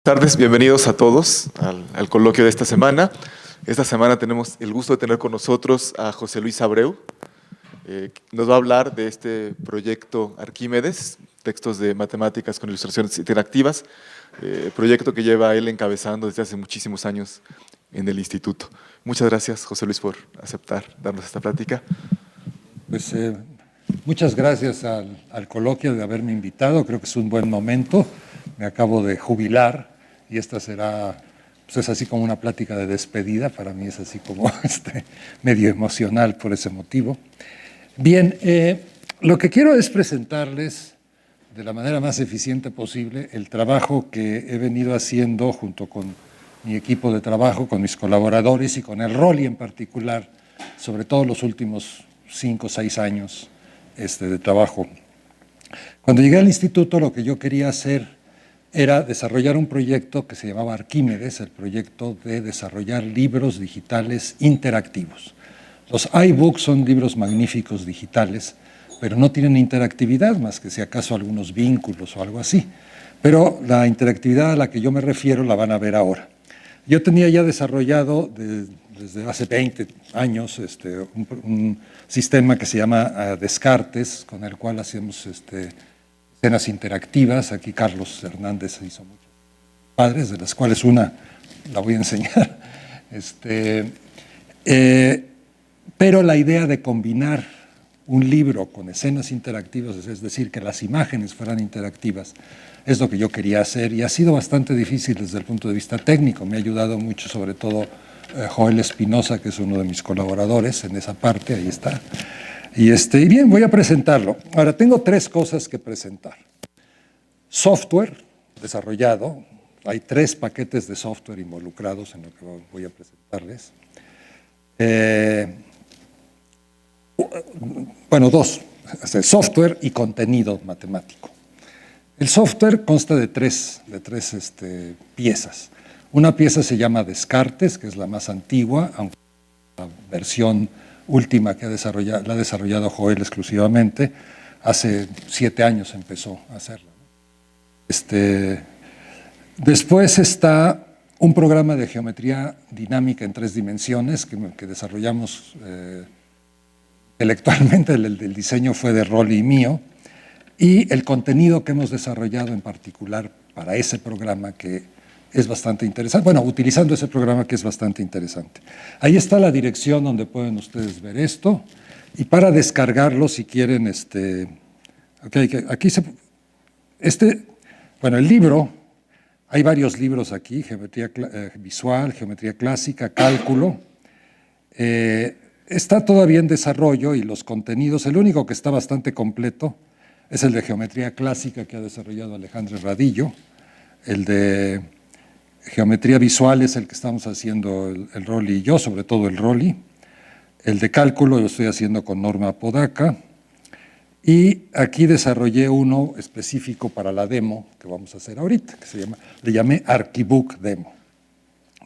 Tardes, bienvenidos a todos al coloquio de esta semana. Esta semana tenemos el gusto de tener con nosotros a José Luis Abreu. Nos va a hablar de este proyecto Arquímedes, textos de matemáticas con ilustraciones interactivas, proyecto que lleva él encabezando desde hace muchísimos años en el instituto. Muchas gracias, José Luis, por aceptar darnos esta plática. Pues muchas gracias al coloquio de haberme invitado. Creo que es un buen momento. Me acabo de jubilar y esta será, pues es así como una plática de despedida. Para mí es así como medio emocional por ese motivo. Bien, lo que quiero es presentarles de la manera más eficiente posible el trabajo que he venido haciendo junto con mi equipo de trabajo, con mis colaboradores y con el Rolli en particular, sobre todo los últimos 5 o 6 años de trabajo. Cuando llegué al instituto, lo que yo quería hacer era desarrollar un proyecto que se llamaba Arquímedes, el proyecto de desarrollar libros digitales interactivos. Los iBooks son libros magníficos digitales, pero no tienen interactividad, más que si acaso algunos vínculos o algo así. Pero la interactividad a la que yo me refiero la van a ver ahora. Yo tenía ya desarrollado desde hace 20 años un sistema que se llama Descartes, con el cual hacemos escenas interactivas. Aquí Carlos Hernández hizo muchos padres, de las cuales una la voy a enseñar. Pero la idea de combinar un libro con escenas interactivas, es decir, que las imágenes fueran interactivas, es lo que yo quería hacer y ha sido bastante difícil desde el punto de vista técnico. Me ha ayudado mucho, sobre todo, Joel Espinosa, que es uno de mis colaboradores en esa parte, ahí está. Y bien, voy a presentarlo. Ahora, tengo 3 cosas que presentar. Software desarrollado, hay 3 paquetes de software involucrados en lo que voy a presentarles. Bueno, 2, software y contenido matemático. El software consta de tres piezas. Una pieza se llama Descartes, que es la más antigua, aunque la versión última que la ha desarrollado Joel exclusivamente. Hace 7 años empezó a hacerla. Después está un programa de geometría dinámica en 3 dimensiones que desarrollamos intelectualmente. El diseño fue de Rolli y mío. Y el contenido que hemos desarrollado en particular para ese programa que es bastante interesante, bueno, utilizando ese programa que es bastante interesante. Ahí está la dirección donde pueden ustedes ver esto, y para descargarlo, si quieren, aquí bueno, el libro, hay varios libros aquí, geometría visual, geometría clásica, cálculo, está todavía en desarrollo y los contenidos, el único que está bastante completo es el de geometría clásica que ha desarrollado Alejandro Radillo. El de geometría visual es el que estamos haciendo el Rolli y yo, sobre todo el Rolli. El de cálculo lo estoy haciendo con Norma Apodaca. Y aquí desarrollé uno específico para la demo que vamos a hacer ahorita, que le llamé Arquibook Demo.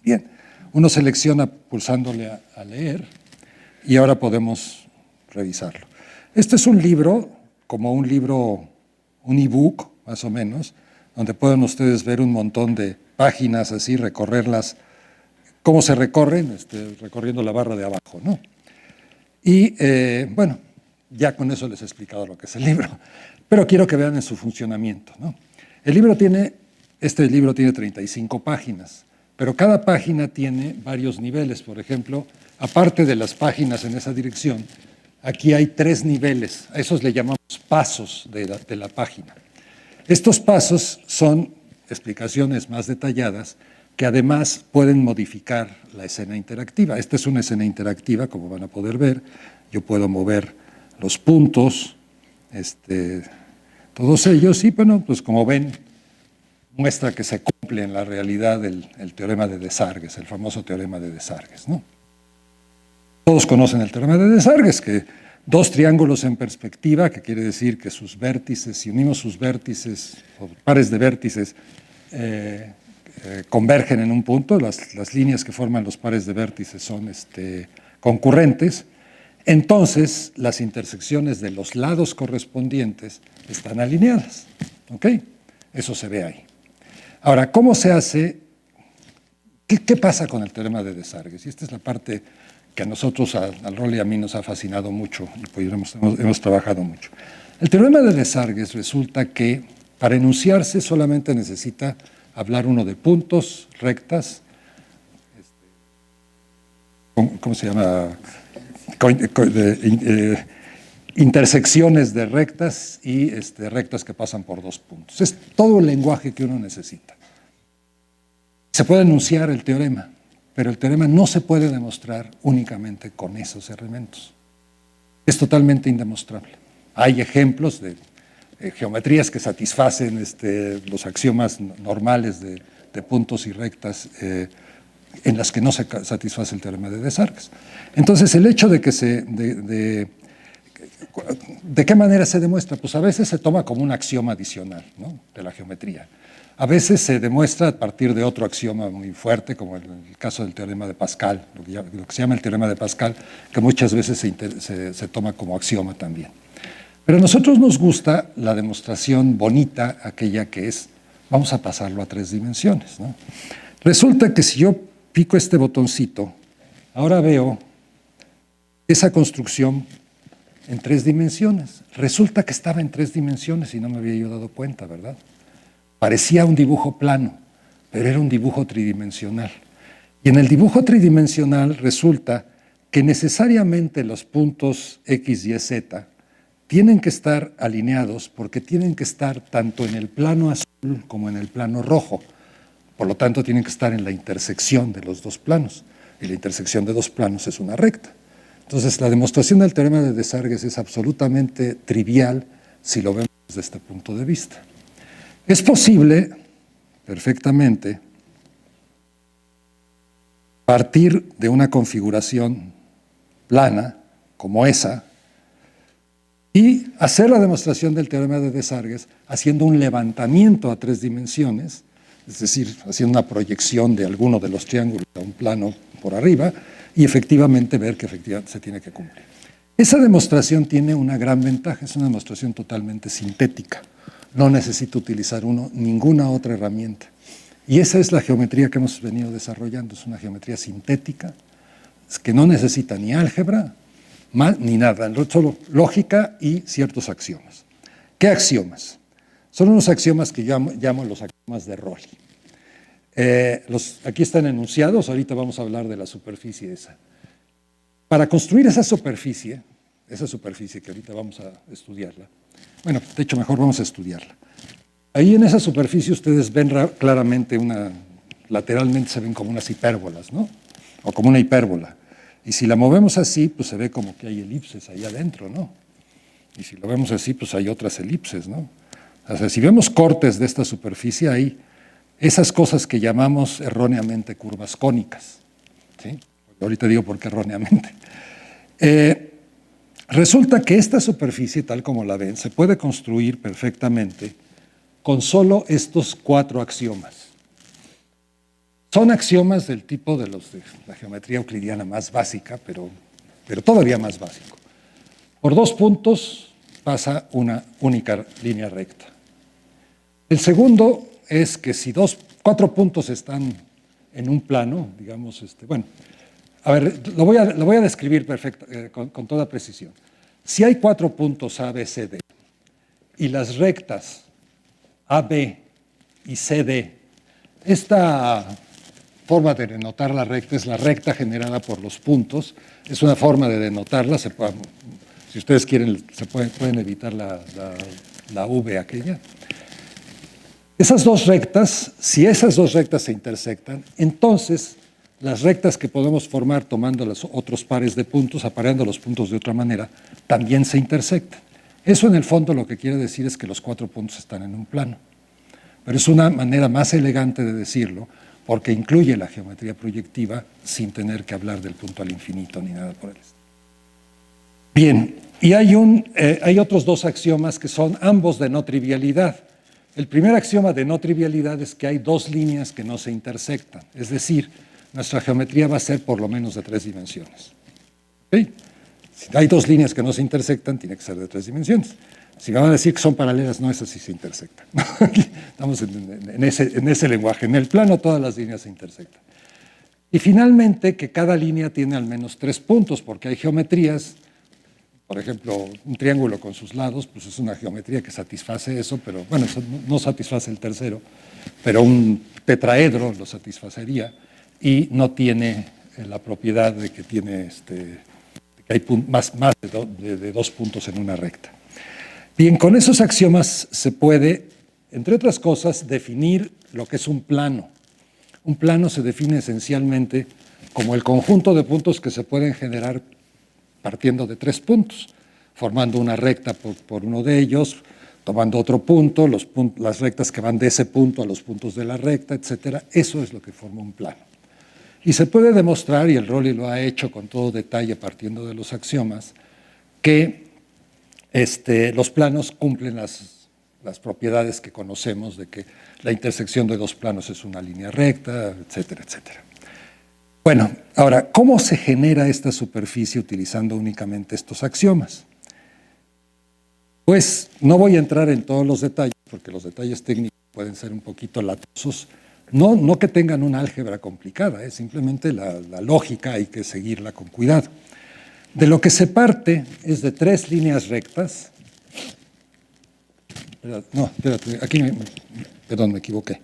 Bien, uno selecciona pulsándole a leer y ahora podemos revisarlo. Este es un libro, como un libro, un ebook, más o menos, donde pueden ustedes ver un montón de páginas así, recorrerlas, cómo se recorren, recorriendo la barra de abajo, ¿no? Y, bueno, ya con eso les he explicado lo que es el libro, pero quiero que vean en su funcionamiento, ¿no? Este libro tiene 35 páginas, pero cada página tiene varios niveles. Por ejemplo, aparte de las páginas en esa dirección, aquí hay 3 niveles, a esos le llamamos pasos de la página. Estos pasos son explicaciones más detalladas que además pueden modificar la escena interactiva. Esta es una escena interactiva, como van a poder ver. Yo puedo mover los puntos, todos ellos, y bueno, pues como ven, muestra que se cumple en la realidad el teorema de Desargues, el famoso teorema de Desargues, ¿no? Todos conocen el teorema de Desargues, que 2 triángulos en perspectiva, que quiere decir que sus vértices, si unimos sus vértices, o pares de vértices, convergen en un punto, las líneas que forman los pares de vértices son concurrentes, entonces las intersecciones de los lados correspondientes están alineadas, ¿ok? Eso se ve ahí. Ahora, ¿cómo se hace? ¿Qué pasa con el teorema de Desargues? Y esta es la parte que a nosotros, al Rol y a mí, nos ha fascinado mucho y pues hemos trabajado mucho. El teorema de Desargues resulta que para enunciarse solamente necesita hablar uno de puntos, rectas, ¿cómo se llama? Intersecciones de rectas y rectas que pasan por dos puntos. Es todo el lenguaje que uno necesita. Se puede enunciar el teorema, pero el teorema no se puede demostrar únicamente con esos elementos. Es totalmente indemostrable. Hay ejemplos de geometrías que satisfacen los axiomas normales de puntos y rectas en las que no se satisface el teorema de Desargues. Entonces, el hecho de que ¿de qué manera se demuestra? Pues a veces se toma como un axioma adicional, ¿no?, de la geometría. A veces se demuestra a partir de otro axioma muy fuerte, como el caso del teorema de Pascal, lo que se llama el teorema de Pascal, que muchas veces se toma como axioma también. Pero a nosotros nos gusta la demostración bonita, aquella que es, vamos a pasarlo a 3 dimensiones, ¿no? Resulta que si yo pico este botoncito, ahora veo esa construcción en 3 dimensiones. Resulta que estaba en 3 dimensiones y no me había yo dado cuenta, ¿verdad? Parecía un dibujo plano, pero era un dibujo tridimensional. Y en el dibujo tridimensional resulta que necesariamente los puntos X, Y, Z tienen que estar alineados porque tienen que estar tanto en el plano azul como en el plano rojo. Por lo tanto, tienen que estar en la intersección de los dos planos. Y la intersección de dos planos es una recta. Entonces, la demostración del teorema de Desargues es absolutamente trivial si lo vemos desde este punto de vista. Es posible, perfectamente, partir de una configuración plana, como esa, y hacer la demostración del teorema de Desargues haciendo un levantamiento a 3 dimensiones, es decir, haciendo una proyección de alguno de los triángulos a un plano por arriba, y efectivamente ver que efectivamente se tiene que cumplir. Esa demostración tiene una gran ventaja, es una demostración totalmente sintética. No necesita utilizar ninguna otra herramienta. Y esa es la geometría que hemos venido desarrollando, es una geometría sintética, que no necesita ni álgebra, ni nada, solo lógica y ciertos axiomas. ¿Qué axiomas? Son unos axiomas que yo llamo los axiomas de Rol. Aquí están enunciados, ahorita vamos a hablar de la superficie esa. Para construir esa superficie que ahorita vamos a estudiarla, bueno, de hecho mejor vamos a estudiarla. Ahí en esa superficie ustedes ven claramente lateralmente se ven como unas hipérbolas, ¿no? O como una hipérbola. Y si la movemos así, pues se ve como que hay elipses ahí adentro, ¿no? Y si lo vemos así, pues hay otras elipses, ¿no? O sea, si vemos cortes de esta superficie, hay esas cosas que llamamos erróneamente curvas cónicas, ¿sí? Ahorita digo por qué erróneamente. Resulta que esta superficie, tal como la ven, se puede construir perfectamente con solo estos 4 axiomas. Son axiomas del tipo de los de la geometría euclidiana más básica, pero todavía más básico. Por 2 puntos pasa una única línea recta. El segundo es que si 4 puntos están en un plano, digamos, bueno, a ver, lo voy a describir con toda precisión. Si hay 4 puntos A, B, C, D, y las rectas A, B y C, D, esta forma de denotar la recta es la recta generada por los puntos, es una forma de denotarla, si ustedes quieren, pueden evitar la V aquella. Esas 2 rectas, si esas 2 rectas se intersectan, entonces las rectas que podemos formar tomando los otros pares de puntos, apareando los puntos de otra manera, también se intersectan. Eso en el fondo lo que quiere decir es que los 4 puntos están en un plano. Pero es una manera más elegante de decirlo, porque incluye la geometría proyectiva sin tener que hablar del punto al infinito ni nada por el estilo. Bien, y hay otros 2 axiomas que son ambos de no trivialidad. El primer axioma de no trivialidad es que hay 2 líneas que no se intersectan, es decir, nuestra geometría va a ser por lo menos de 3 dimensiones. ¿Okay? Si hay 2 líneas que no se intersectan, tiene que ser de 3 dimensiones. Si me van a decir que son paralelas, no, esas sí se intersectan. Estamos en ese lenguaje. En el plano todas las líneas se intersectan. Y finalmente, que cada línea tiene al menos 3 puntos, porque hay geometrías, por ejemplo, un triángulo con sus lados, pues es una geometría que satisface eso, pero bueno, eso no satisface el tercero, pero un tetraedro lo satisfacería y no tiene la propiedad de que tiene que hay más de 2 puntos en una recta. Bien, con esos axiomas se puede, entre otras cosas, definir lo que es un plano. Un plano se define esencialmente como el conjunto de puntos que se pueden generar partiendo de 3 puntos, formando una recta por uno de ellos, tomando otro punto, las rectas que van de ese punto a los puntos de la recta, etc. Eso es lo que forma un plano. Y se puede demostrar, y el Rolli lo ha hecho con todo detalle partiendo de los axiomas, que los planos cumplen las propiedades que conocemos de que la intersección de 2 planos es una línea recta, etcétera, etcétera. Bueno, ahora, ¿cómo se genera esta superficie utilizando únicamente estos axiomas? Pues no voy a entrar en todos los detalles, porque los detalles técnicos pueden ser un poquito latosos. No que tengan una álgebra complicada, simplemente la lógica hay que seguirla con cuidado. De lo que se parte es de 3 líneas rectas. No, espérate, aquí, perdón, me equivoqué.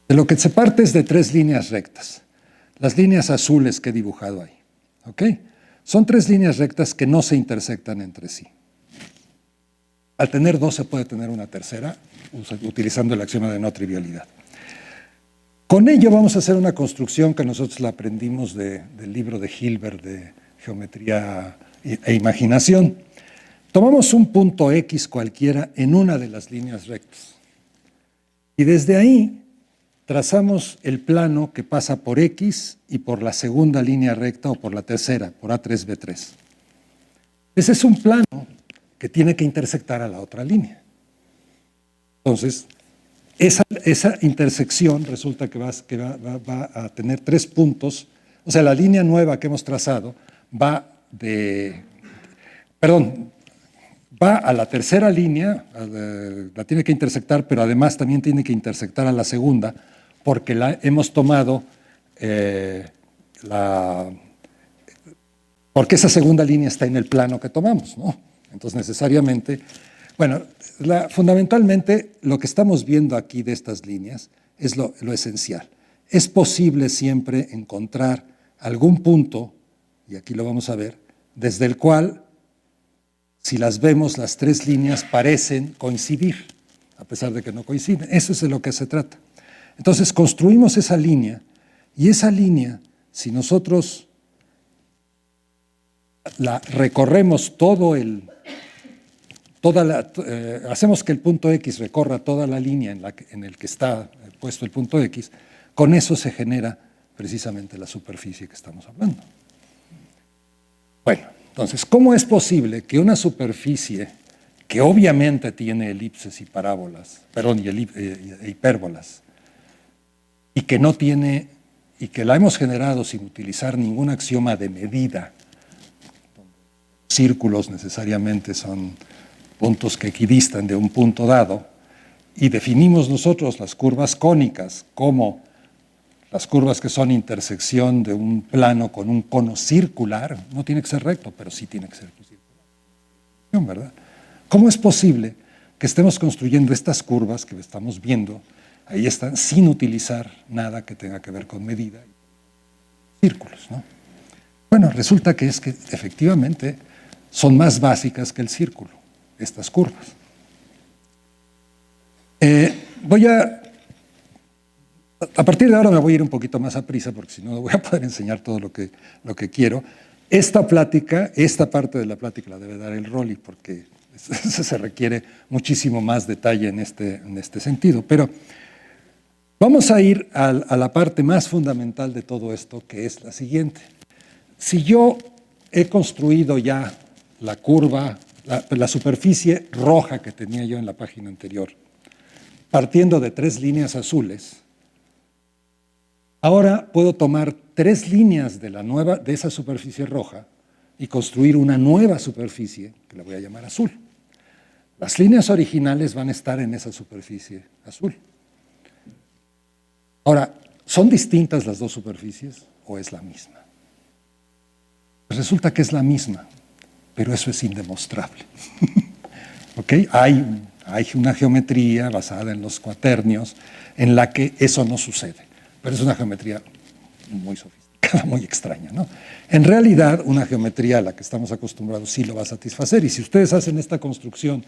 De lo que se parte es de 3 líneas rectas. Las líneas azules que he dibujado ahí. ¿Ok? Son 3 líneas rectas que no se intersectan entre sí. Al tener 2 se puede tener una tercera, utilizando el axioma de no trivialidad. Con ello vamos a hacer una construcción que nosotros la aprendimos del libro de Hilbert de Geometría e Imaginación. Tomamos un punto X cualquiera en una de las líneas rectas. Y desde ahí trazamos el plano que pasa por X y por la segunda línea recta o por la tercera, por A3B3. Ese es un plano que tiene que intersectar a la otra línea. Entonces, esa intersección resulta que va a tener 3 puntos, o sea, la línea nueva que hemos trazado va a la tercera línea, la tiene que intersectar, pero además también tiene que intersectar a la segunda, porque hemos tomado porque esa segunda línea está en el plano que tomamos, ¿no? Entonces, necesariamente, bueno, fundamentalmente lo que estamos viendo aquí de estas líneas es lo esencial. Es posible siempre encontrar algún punto, y aquí lo vamos a ver, desde el cual, si las vemos, las 3 líneas parecen coincidir, a pesar de que no coinciden. Eso es de lo que se trata. Entonces, construimos esa línea, y esa línea, si nosotros la recorremos hacemos que el punto X recorra toda la línea en el que está puesto el punto X, con eso se genera precisamente la superficie que estamos hablando. Bueno, entonces, ¿cómo es posible que una superficie que obviamente tiene elipses y parábolas, perdón, y hipérbolas, y que no tiene, y que la hemos generado sin utilizar ningún axioma de medida, círculos necesariamente son puntos que equidistan de un punto dado, y definimos nosotros las curvas cónicas como las curvas que son intersección de un plano con un cono circular, no tiene que ser recto, pero sí tiene que ser circular, ¿verdad? ¿Cómo es posible que estemos construyendo estas curvas que estamos viendo, ahí están, sin utilizar nada que tenga que ver con medida? Círculos, ¿no? Bueno, resulta que efectivamente son más básicas que el círculo, estas curvas. A partir de ahora me voy a ir un poquito más a prisa, porque si no, no voy a poder enseñar todo lo que quiero. Esta parte de la plática la debe dar el Rolli, porque se requiere muchísimo más detalle en este sentido. Pero vamos a ir a la parte más fundamental de todo esto, que es la siguiente. Si yo he construido ya la curva, la superficie roja que tenía yo en la página anterior, partiendo de 3 líneas azules, ahora puedo tomar 3 líneas de esa superficie roja y construir una nueva superficie, que la voy a llamar azul. Las líneas originales van a estar en esa superficie azul. Ahora, ¿son distintas las dos superficies o es la misma? Pues resulta que es la misma, pero eso es indemostrable. ¿Okay? Hay una geometría basada en los cuaternios en la que eso no sucede, pero es una geometría muy sofisticada, muy extraña, ¿no? En realidad, una geometría a la que estamos acostumbrados sí lo va a satisfacer, y si ustedes hacen esta construcción,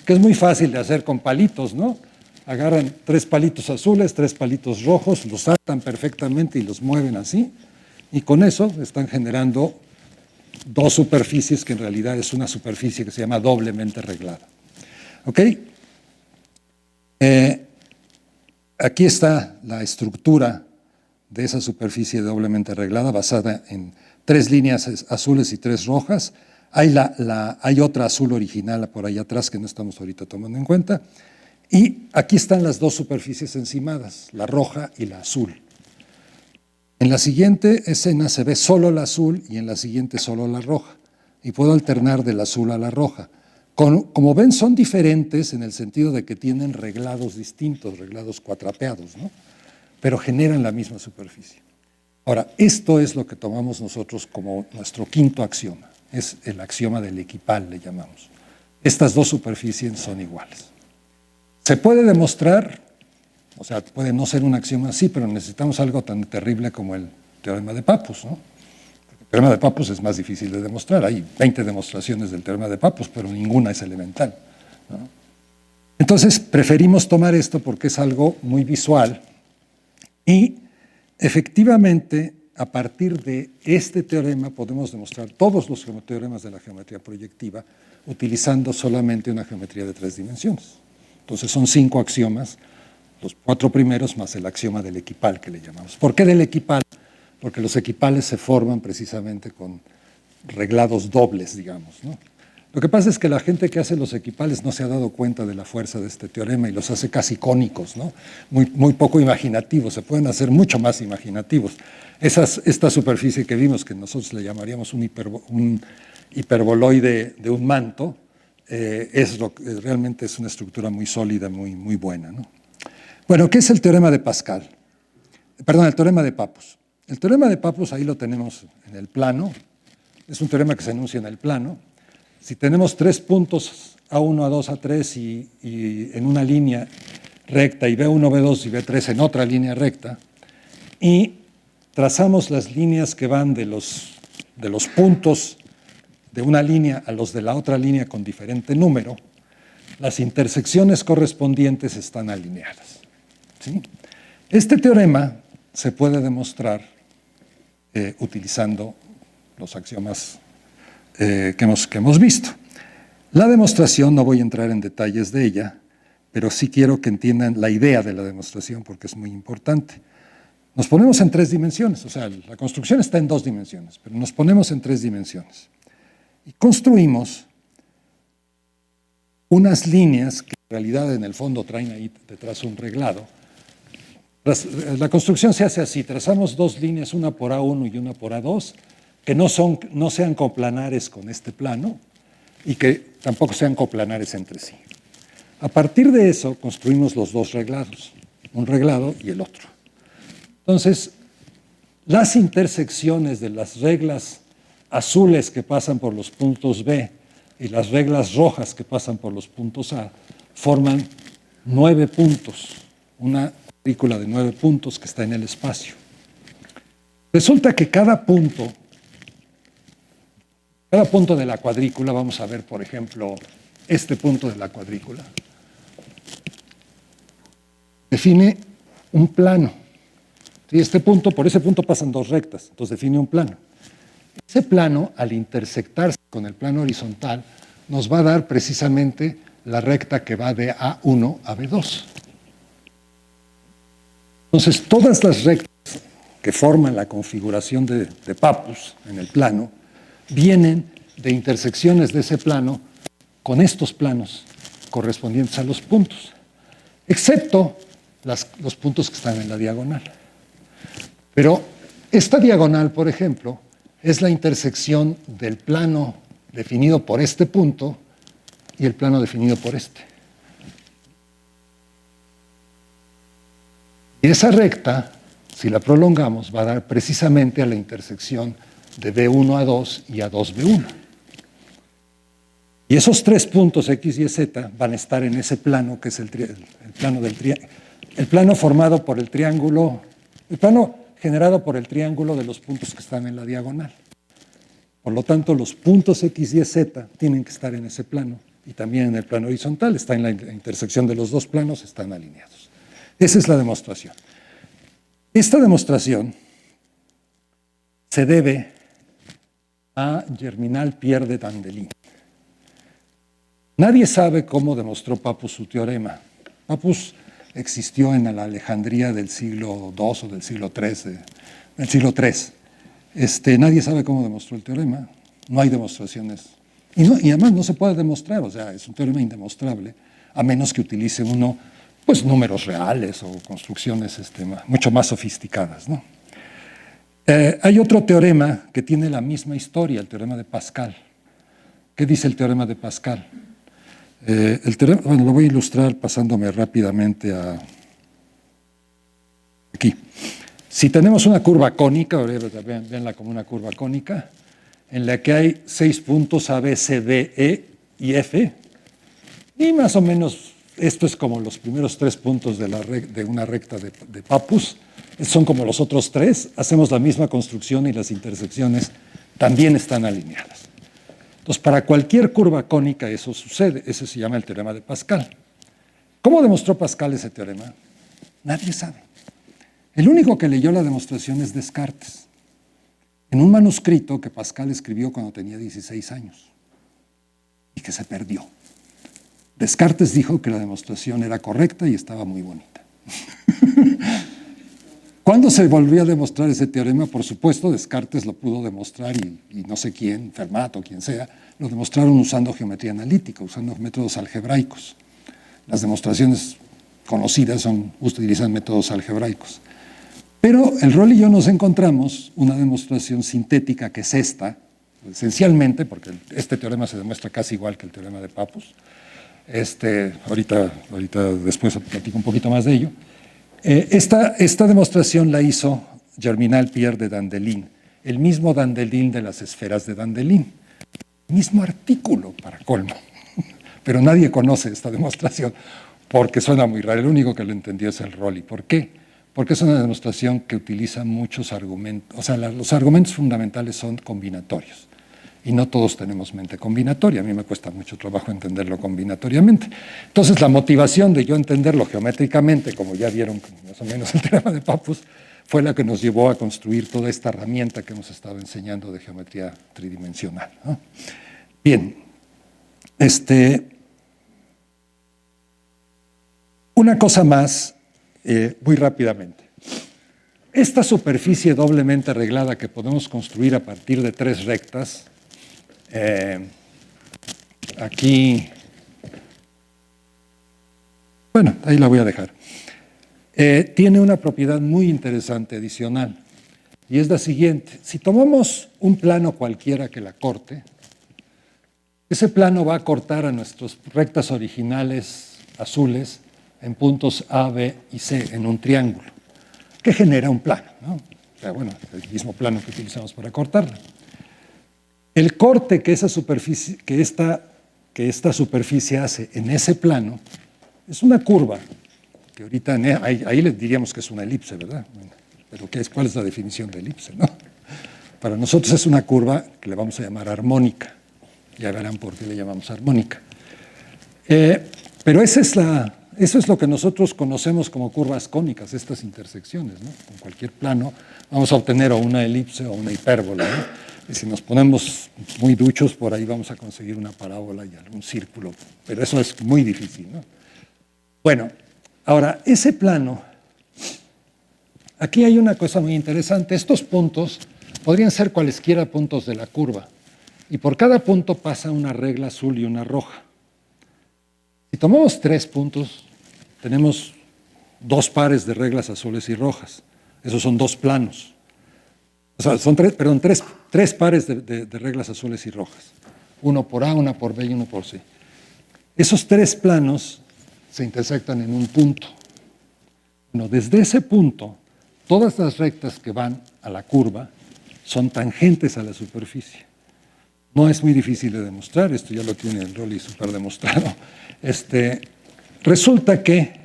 que es muy fácil de hacer con palitos, ¿no? Agarran 3 palitos azules, 3 palitos rojos, los atan perfectamente y los mueven así, y con eso están generando 2 superficies que en realidad es una superficie que se llama doblemente reglada. ¿Ok? Aquí está la estructura de esa superficie doblemente reglada basada en 3 líneas azules y 3 rojas. Hay otra azul original por ahí atrás que no estamos ahorita tomando en cuenta. Y aquí están las 2 superficies encimadas, la roja y la azul. En la siguiente escena se ve solo la azul y en la siguiente solo la roja. Y puedo alternar del azul a la roja. Como ven, son diferentes en el sentido de que tienen reglados distintos, reglados cuatrapeados, ¿no? Pero generan la misma superficie. Ahora, esto es lo que tomamos nosotros como nuestro quinto axioma. Es el axioma del equipal, le llamamos. Estas 2 superficies son iguales. Se puede demostrar, o sea, puede no ser un axioma así, pero necesitamos algo tan terrible como el teorema de Pappus, ¿no? El teorema de Pappus es más difícil de demostrar. Hay 20 demostraciones del teorema de Pappus, pero ninguna es elemental, ¿no? Entonces, preferimos tomar esto porque es algo muy visual y, efectivamente, a partir de este teorema podemos demostrar todos los teoremas de la geometría proyectiva utilizando solamente una geometría de 3 dimensiones. Entonces, son 5 axiomas, los 4 primeros más el axioma del equipal que le llamamos. ¿Por qué del equipal? Porque los equipales se forman precisamente con reglados dobles, digamos, ¿no? Lo que pasa es que la gente que hace los equipales no se ha dado cuenta de la fuerza de este teorema y los hace casi cónicos, ¿no? Muy poco imaginativos, se pueden hacer mucho más imaginativos. Esta superficie que vimos, que nosotros le llamaríamos un hiperboloide de un manto, realmente es una estructura muy sólida, muy buena, ¿no? Bueno, ¿qué es el teorema de Pascal? Perdón, el teorema de Pappus. El teorema de Pappus ahí lo tenemos en el plano. Es un teorema que se enuncia en el plano. Si tenemos 3 puntos A1, A2, A3 y en una línea recta y B1, B2 y B3 en otra línea recta y trazamos las líneas que van de los puntos de una línea a los de la otra línea con diferente número, las intersecciones correspondientes están alineadas, ¿sí? Este teorema se puede demostrar utilizando los axiomas que hemos visto. La demostración, no voy a entrar en detalles de ella, pero sí quiero que entiendan la idea de la demostración porque es muy importante. Nos ponemos en 3 dimensiones, o sea, la construcción está en 2 dimensiones, pero nos ponemos en 3 dimensiones. Y construimos unas líneas que en realidad en el fondo traen ahí detrás un reglado. La construcción se hace así, trazamos 2 líneas, una por A1 y una por A2, que no sean coplanares con este plano y que tampoco sean coplanares entre sí. A partir de eso construimos los 2 reglados, un reglado y el otro. Entonces, las intersecciones de las reglas azules que pasan por los puntos B y las reglas rojas que pasan por los puntos A forman 9 puntos, una cuadrícula de 9 puntos que está en el espacio. Resulta que cada punto de la cuadrícula, vamos a ver, por ejemplo, este punto de la cuadrícula, define un plano. ¿Sí? Por ese punto pasan 2 rectas, entonces define un plano. Ese plano, al intersectarse con el plano horizontal, nos va a dar precisamente la recta que va de A1 a B2. Entonces, todas las rectas que forman la configuración de Pappus en el plano vienen de intersecciones de ese plano con estos planos correspondientes a los puntos, excepto los puntos que están en la diagonal. Pero esta diagonal, por ejemplo, es la intersección del plano definido por este punto y el plano definido por este. Y esa recta, si la prolongamos, va a dar precisamente a la intersección de B1A2 y A2B1. Y esos tres puntos X y Z van a estar en ese plano que es el plano del triángulo. El plano formado por el triángulo, el plano generado por el triángulo de los puntos que están en la diagonal. Por lo tanto, los puntos X, Y, Z tienen que estar en ese plano y también en el plano horizontal, está en la intersección de los dos planos, están alineados. Esa es la demostración. Esta demostración se debe a Germinal-Pierre de Dandelin. Nadie sabe cómo demostró Pappus su teorema. Pappus existió en la Alejandría del siglo II o del siglo III. Nadie sabe cómo demostró el teorema. No hay demostraciones. Y además no se puede demostrar, o sea, es un teorema indemostrable, a menos que utilice uno pues, números reales o construcciones mucho más sofisticadas, ¿no? Hay otro teorema que tiene la misma historia, el teorema de Pascal. ¿Qué dice el teorema de Pascal? Bueno, lo voy a ilustrar pasándome rápidamente a aquí. Si tenemos una curva cónica, véanla como una curva cónica, en la que hay 6 puntos A, B, C, D, E y F, y más o menos esto es como los primeros 3 puntos de una recta de Pappus, son como los otros 3, hacemos la misma construcción y las intersecciones también están alineadas. Entonces, para cualquier curva cónica eso sucede, ese se llama el teorema de Pascal. ¿Cómo demostró Pascal ese teorema? Nadie sabe. El único que leyó la demostración es Descartes, en un manuscrito que Pascal escribió cuando tenía 16 años y que se perdió. Descartes dijo que la demostración era correcta y estaba muy bonita. ¿Cuándo se volvió a demostrar ese teorema? Por supuesto, Descartes lo pudo demostrar y no sé quién, Fermat o quien sea, lo demostraron usando geometría analítica, usando métodos algebraicos. Las demostraciones conocidas utilizan métodos algebraicos. Pero el Roll y yo nos encontramos una demostración sintética que es esta, esencialmente, porque este teorema se demuestra casi igual que el teorema de Pappus. Ahorita después platico un poquito más de ello. Esta demostración la hizo Germinal-Pierre de Dandelin, el mismo Dandelin de las esferas de Dandelin. Mismo artículo, para colmo. Pero nadie conoce esta demostración porque suena muy raro. El único que lo entendió es el Rolly. ¿Por qué? Porque es una demostración que utiliza muchos argumentos. O sea, los argumentos fundamentales son combinatorios. Y no todos tenemos mente combinatoria. A mí me cuesta mucho trabajo entenderlo combinatoriamente. Entonces, la motivación de yo entenderlo geométricamente, como ya vieron más o menos el teorema de Pappus, fue la que nos llevó a construir toda esta herramienta que hemos estado enseñando de geometría tridimensional, ¿no? Bien, una cosa más, muy rápidamente. Esta superficie doblemente arreglada que podemos construir a partir de 3 rectas, aquí, bueno, ahí la voy a dejar. Tiene una propiedad muy interesante adicional, y es la siguiente. Si tomamos un plano cualquiera que la corte, ese plano va a cortar a nuestras rectas originales azules en puntos A, B y C en un triángulo, que genera un plano, ¿no? O sea, bueno, el mismo plano que utilizamos para cortarla. El corte que esta superficie hace en ese plano es una curva, que ahorita ahí le diríamos que es una elipse, ¿verdad? Bueno, pero ¿cuál es la definición de elipse, no? Para nosotros es una curva que le vamos a llamar armónica. Ya verán por qué le llamamos armónica. Pero eso es lo que nosotros conocemos como curvas cónicas, estas intersecciones, ¿no? En cualquier plano vamos a obtener o una elipse o una hipérbola, ¿no? Y si nos ponemos muy duchos, por ahí vamos a conseguir una parábola y algún círculo, pero eso es muy difícil, ¿no? Bueno, ahora, ese plano, aquí hay una cosa muy interesante. Estos puntos podrían ser cualesquiera puntos de la curva, y por cada punto pasa una regla azul y una roja. Si tomamos 3 puntos, tenemos 2 pares de reglas azules y rojas. Esos son 2 planos. O sea, son tres pares de reglas azules y rojas. Uno por A, una por B y uno por C. Esos tres planos se intersectan en un punto. Bueno, desde ese punto, todas las rectas que van a la curva son tangentes a la superficie. No es muy difícil de demostrar, esto ya lo tiene el Rolly súper demostrado. Resulta que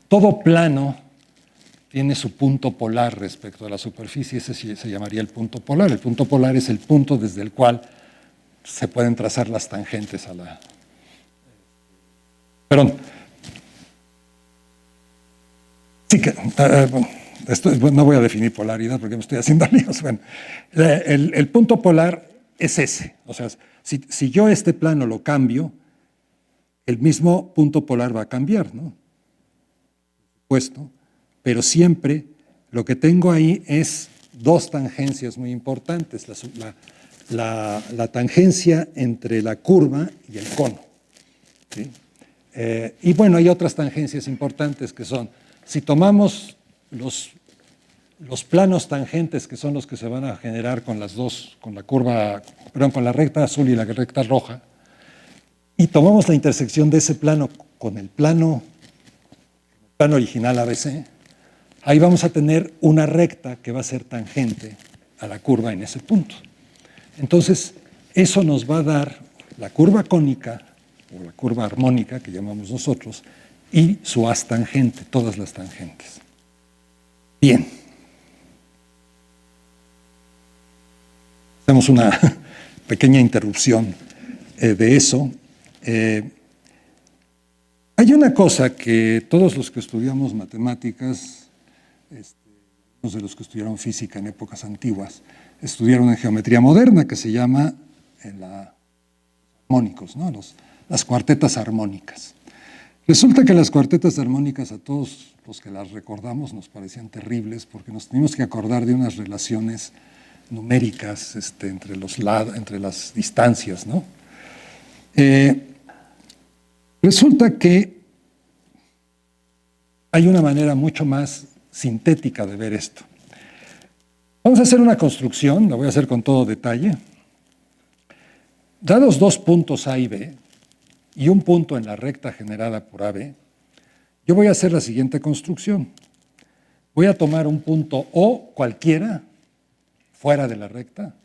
todo plano tiene su punto polar respecto a la superficie, ese se llamaría el punto polar. El punto polar es el punto desde el cual se pueden trazar las tangentes a la... Perdón. Sí que... no voy a definir polaridad porque me estoy haciendo líos. Bueno, el punto polar es ese. O sea, si yo este plano lo cambio, el mismo punto polar va a cambiar, ¿no? Por supuesto. Pero siempre lo que tengo ahí es dos tangencias muy importantes. La tangencia entre la curva y el cono. ¿Sí? Y bueno, hay otras tangencias importantes que son, si tomamos los planos tangentes, que son los que se van a generar con las dos, con la recta azul y la recta roja, y tomamos la intersección de ese plano con el plano original ABC, ahí vamos a tener una recta que va a ser tangente a la curva en ese punto. Entonces, eso nos va a dar la curva cónica, o la curva armónica, que llamamos nosotros, y su haz tangente, todas las tangentes. Bien. Hacemos una pequeña interrupción de eso. Hay una cosa que todos los que estudiamos matemáticas, los de los que estudiaron física en épocas antiguas, estudiaron en geometría moderna, que se llama armónicos, ¿no? Las cuartetas armónicas. Resulta que las cuartetas armónicas, a todos los que las recordamos, nos parecían terribles porque nos teníamos que acordar de unas relaciones numéricas entre las distancias, ¿no? Resulta que hay una manera mucho más sintética de ver esto. Vamos a hacer una construcción, la voy a hacer con todo detalle. Dados dos puntos A y B, y un punto en la recta generada por AB, yo voy a hacer la siguiente construcción. Voy a tomar un punto O cualquiera, fuera de la recta,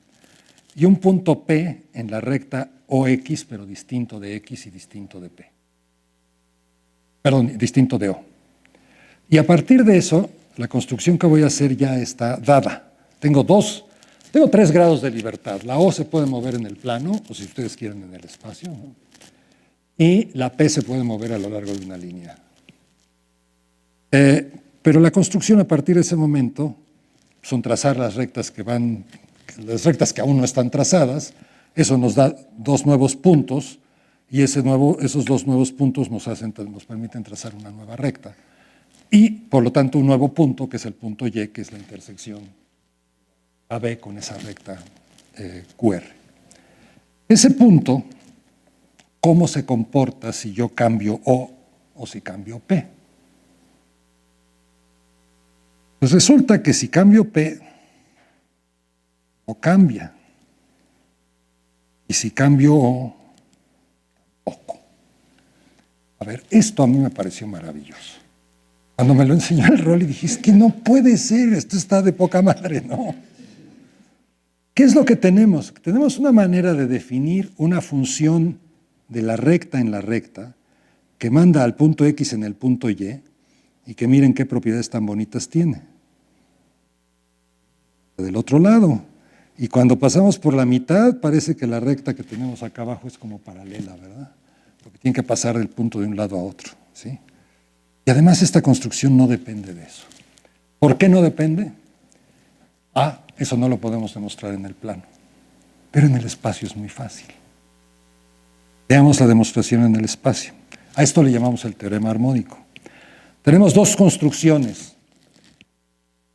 y un punto P en la recta OX, pero distinto de X y distinto de P. Perdón, distinto de O. Y a partir de eso, la construcción que voy a hacer ya está dada. Tengo 3 grados de libertad. La O se puede mover en el plano, o si ustedes quieren en el espacio, ¿no? Y la P se puede mover a lo largo de una línea. Pero la construcción a partir de ese momento son trazar las rectas que aún no están trazadas. Eso nos da 2 nuevos puntos y esos 2 nuevos puntos nos permiten trazar una nueva recta. Y, por lo tanto, un nuevo punto, que es el punto Y, que es la intersección AB con esa recta QR. Ese punto, ¿cómo se comporta si yo cambio O o si cambio P? Pues resulta que si cambio P, no cambia. Y si cambio O, tampoco. A ver, esto a mí me pareció maravilloso. Cuando me lo enseñó el Rolly dije, es que no puede ser, esto está de poca madre, ¿no? ¿Qué es lo que tenemos? Tenemos una manera de definir una función de la recta en la recta que manda al punto X en el punto Y y que miren qué propiedades tan bonitas tiene. Del otro lado. Y cuando pasamos por la mitad parece que la recta que tenemos acá abajo es como paralela, ¿verdad? Porque tiene que pasar del punto de un lado a otro, ¿sí? Y además esta construcción no depende de eso. ¿Por qué no depende? Eso no lo podemos demostrar en el plano. Pero en el espacio es muy fácil. Veamos la demostración en el espacio. A esto le llamamos el teorema armónico. Tenemos 2 construcciones.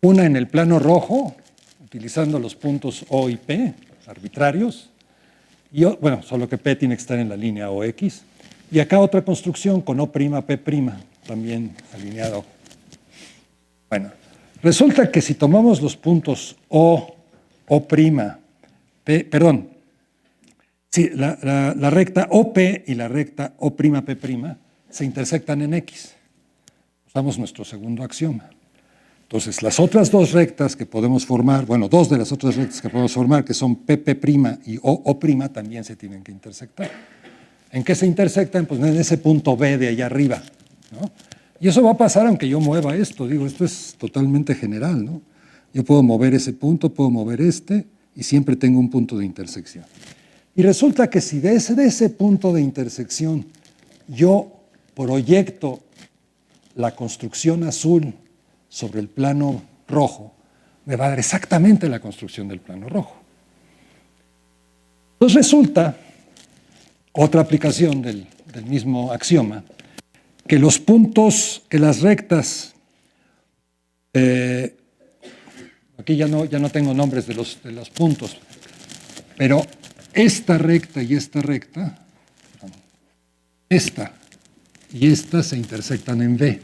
Una en el plano rojo, utilizando los puntos O y P, arbitrarios. Bueno, solo que P tiene que estar en la línea OX. Y acá otra construcción con O', P', también alineado. Bueno, resulta que si tomamos los puntos O O', perdón, sí, la recta OP y la recta O'P' se intersectan en X. Usamos nuestro segundo axioma. Entonces, las otras dos rectas que podemos formar, bueno, dos de las otras rectas que podemos formar, que son PP' y O'O', también se tienen que intersectar. ¿En qué se intersectan? Pues en ese punto B de allá arriba, ¿no? Y eso va a pasar aunque yo mueva esto. Digo, esto es totalmente general, ¿no? Yo puedo mover ese punto, puedo mover este, y siempre tengo un punto de intersección. Y resulta que si desde ese punto de intersección yo proyecto la construcción azul sobre el plano rojo, me va a dar exactamente la construcción del plano rojo. Entonces resulta, otra aplicación del mismo axioma, que los puntos, que las rectas, aquí ya no tengo nombres de los puntos, pero esta recta y esta recta, esta y esta se intersectan en B.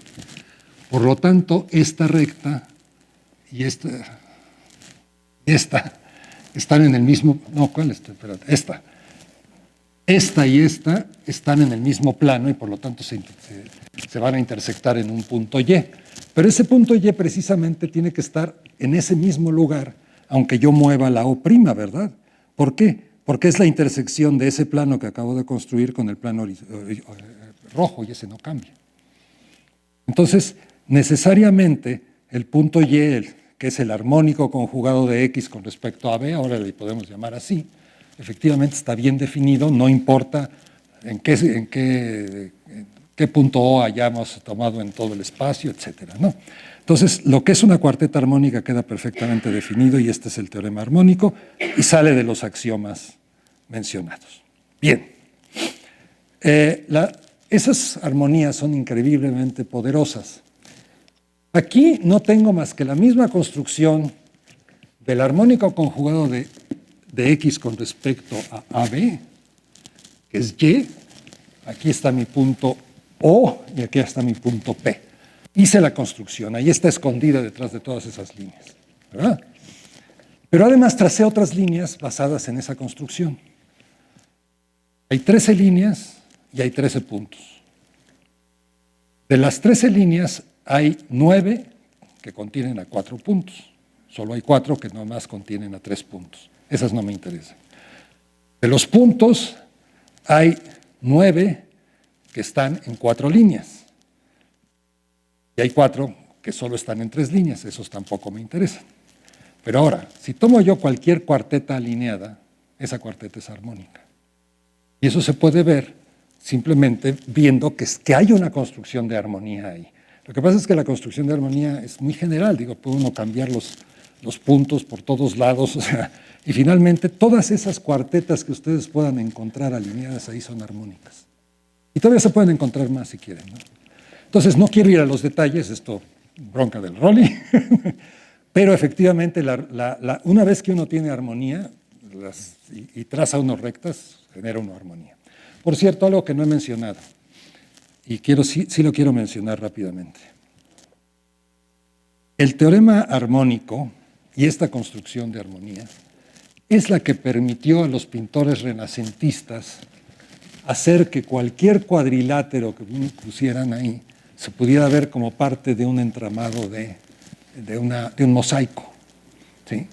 Por lo tanto, esta recta y esta están en el mismo, no, ¿cuál es? Espérate, esta y esta están en el mismo plano y por lo tanto se van a intersectar en un punto Y. Pero ese punto Y precisamente tiene que estar en ese mismo lugar, aunque yo mueva la O', ¿verdad? ¿Por qué? Porque es la intersección de ese plano que acabo de construir con el plano rojo y ese no cambia. Entonces, necesariamente el punto Y, que es el armónico conjugado de X con respecto a B, ahora le podemos llamar así, efectivamente está bien definido, no importa en qué punto O hayamos tomado en todo el espacio, etcétera, ¿no? Entonces, lo que es una cuarteta armónica queda perfectamente definido y este es el teorema armónico y sale de los axiomas mencionados. Bien. Esas armonías son increíblemente poderosas. Aquí no tengo más que la misma construcción del armónico conjugado de X con respecto a AB, que es Y. Aquí está mi punto O y aquí está mi punto P. Hice la construcción, ahí está escondida detrás de todas esas líneas, ¿verdad? Pero además tracé otras líneas basadas en esa construcción. Hay 13 líneas y hay 13 puntos. De las 13 líneas hay 9 que contienen a 4 puntos. Solo hay 4 que nomás contienen a 3 puntos. Esas no me interesan. De los puntos hay 9 que están en 4 líneas. Y hay 4 que solo están en 3 líneas. Esos tampoco me interesan. Pero ahora, si tomo yo cualquier cuarteta alineada, esa cuarteta es armónica. Y eso se puede ver simplemente viendo que hay una construcción de armonía ahí. Lo que pasa es que la construcción de armonía es muy general, digo, puede uno cambiar los puntos por todos lados, o sea, y finalmente todas esas cuartetas que ustedes puedan encontrar alineadas ahí son armónicas. Y todavía se pueden encontrar más si quieren, ¿no? Entonces, no quiero ir a los detalles, esto bronca del Rolly, pero efectivamente una vez que uno tiene armonía y traza unos rectas, genera una armonía. Por cierto, algo que no he mencionado, y sí lo quiero mencionar rápidamente. El teorema armónico y esta construcción de armonía es la que permitió a los pintores renacentistas hacer que cualquier cuadrilátero que pusieran ahí se pudiera ver como parte de un entramado de un mosaico, ¿sí?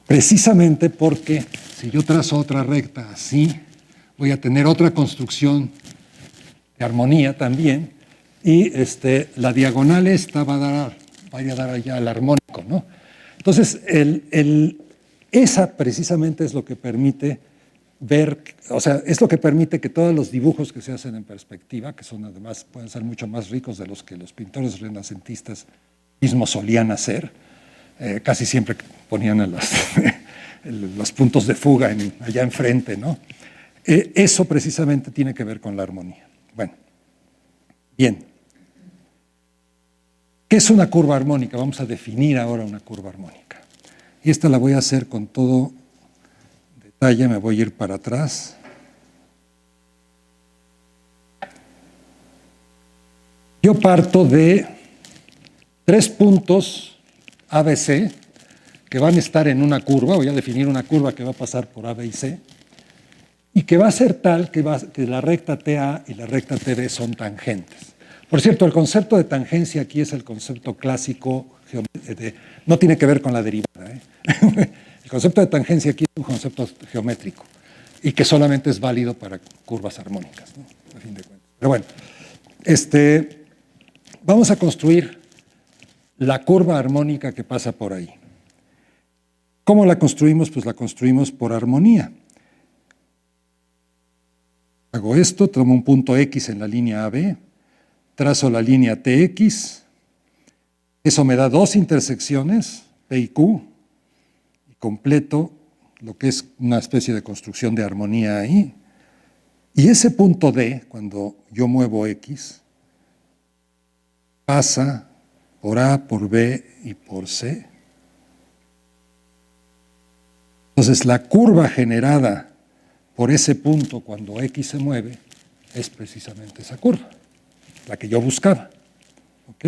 Precisamente porque si yo trazo otra recta así, voy a tener otra construcción de armonía también, y la diagonal esta va a dar allá al armónico, ¿no? Entonces, esa precisamente es lo que permite ver, o sea, es lo que permite que todos los dibujos que se hacen en perspectiva, que son además, pueden ser mucho más ricos de los que los pintores renacentistas mismos solían hacer, casi siempre ponían los puntos de fuga allá enfrente, ¿no? Eso precisamente tiene que ver con la armonía. Bueno, bien. ¿Qué es una curva armónica? Vamos a definir ahora una curva armónica. Y esta la voy a hacer con todo detalle, me voy a ir para atrás. Yo parto de 3 puntos ABC que van a estar en una curva, voy a definir una curva que va a pasar por A, B y C, y que va a ser tal que la recta TA y la recta TB son tangentes. Por cierto, el concepto de tangencia aquí es el concepto clásico, no tiene que ver con la derivada. El concepto de tangencia aquí es un concepto geométrico y que solamente es válido para curvas armónicas, ¿no? A fin de cuentas. Pero bueno, vamos a construir la curva armónica que pasa por ahí. ¿Cómo la construimos? Pues la construimos por armonía. Hago esto, tomo un punto X en la línea AB, trazo la línea TX, eso me da dos intersecciones, P y Q, y completo lo que es una especie de construcción de armonía ahí. Y ese punto D, cuando yo muevo X, pasa por A, por B y por C. Entonces, la curva generada por ese punto cuando X se mueve es precisamente esa curva, la que yo buscaba. ¿Ok?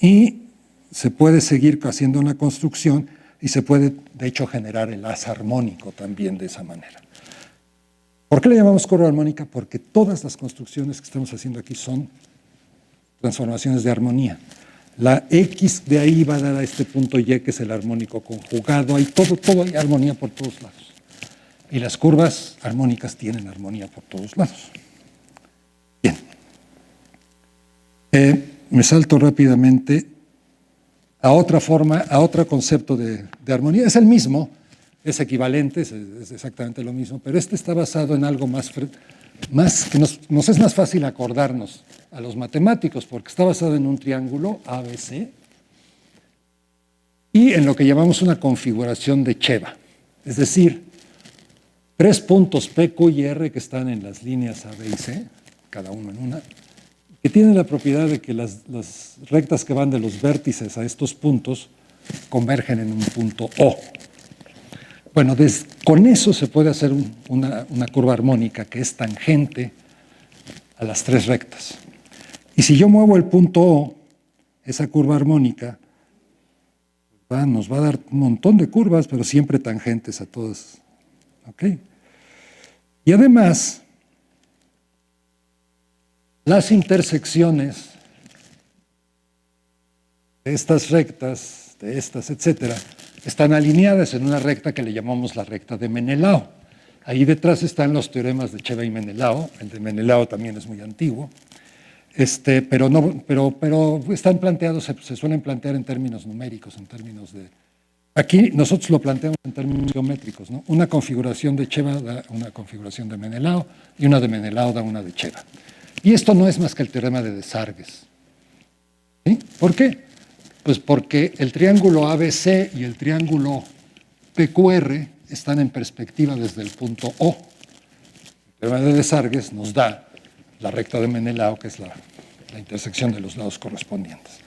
Y se puede seguir haciendo una construcción y se puede, de hecho, generar el haz armónico también de esa manera. ¿Por qué le llamamos curva armónica? Porque todas las construcciones que estamos haciendo aquí son transformaciones de armonía. La X de ahí va a dar a este punto Y, que es el armónico conjugado. Hay todo hay armonía por todos lados. Y las curvas armónicas tienen armonía por todos lados. Bien. Me salto rápidamente a otra forma, a otro concepto de armonía. Es el mismo, es equivalente, es exactamente lo mismo, pero este está basado en algo más que nos es más fácil acordarnos a los matemáticos, porque está basado en un triángulo ABC y en lo que llamamos una configuración de Cheva. Es decir, 3 puntos P, Q y R que están en las líneas A, B y C, cada uno en una, que tienen la propiedad de que las rectas que van de los vértices a estos puntos convergen en un punto O. Bueno, con eso se puede hacer una curva armónica que es tangente a las 3 rectas. Y si yo muevo el punto O, esa curva armónica nos va a dar un montón de curvas, pero siempre tangentes a todas. ¿Ok? Y además, las intersecciones de estas rectas, de estas, etcétera, están alineadas en una recta que le llamamos la recta de Menelao. Ahí detrás están los teoremas de Cheva y Menelao. El de Menelao también es muy antiguo. Pero están planteados, se suelen plantear en términos numéricos, en términos de... Aquí nosotros lo planteamos en términos geométricos, ¿no? Una configuración de Cheva da una configuración de Menelao y una de Menelao da una de Cheva. Y esto no es más que el teorema de Desargues. ¿Sí? ¿Por qué? Pues porque el triángulo ABC y el triángulo PQR están en perspectiva desde el punto O. El teorema de Desargues nos da la recta de Menelao, que es la intersección de los lados correspondientes.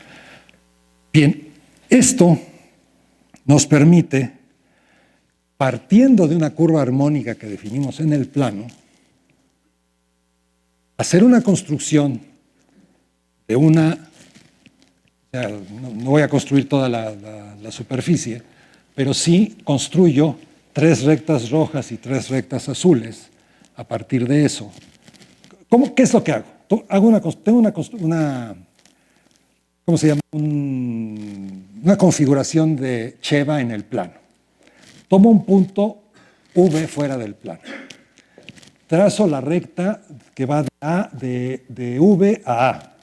Bien, esto nos permite, partiendo de una curva armónica que definimos en el plano, hacer una construcción de una... O sea, no voy a construir toda la superficie, pero sí construyo 3 rectas rojas y 3 rectas azules a partir de eso. ¿Qué es lo que hago? Tengo una ¿cómo se llama? Una configuración de Cheva en el plano. Tomo un punto V fuera del plano. Trazo la recta que va de V a A.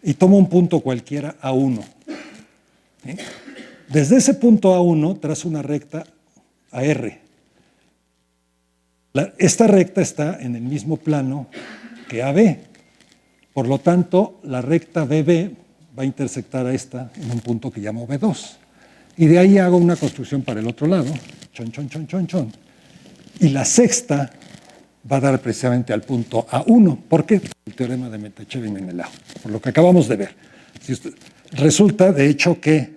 Y tomo un punto cualquiera A1. ¿Sí? Desde ese punto A1 trazo una recta a R. Esta recta está en el mismo plano que AB. Por lo tanto, la recta BB va a intersectar a esta en un punto que llamo B2. Y de ahí hago una construcción para el otro lado. Chon, chon, chon, chon, chon. Y la sexta va a dar precisamente al punto A1. ¿Por qué? El teorema de Metacheva y Menelao, por lo que acabamos de ver. Resulta, de hecho, que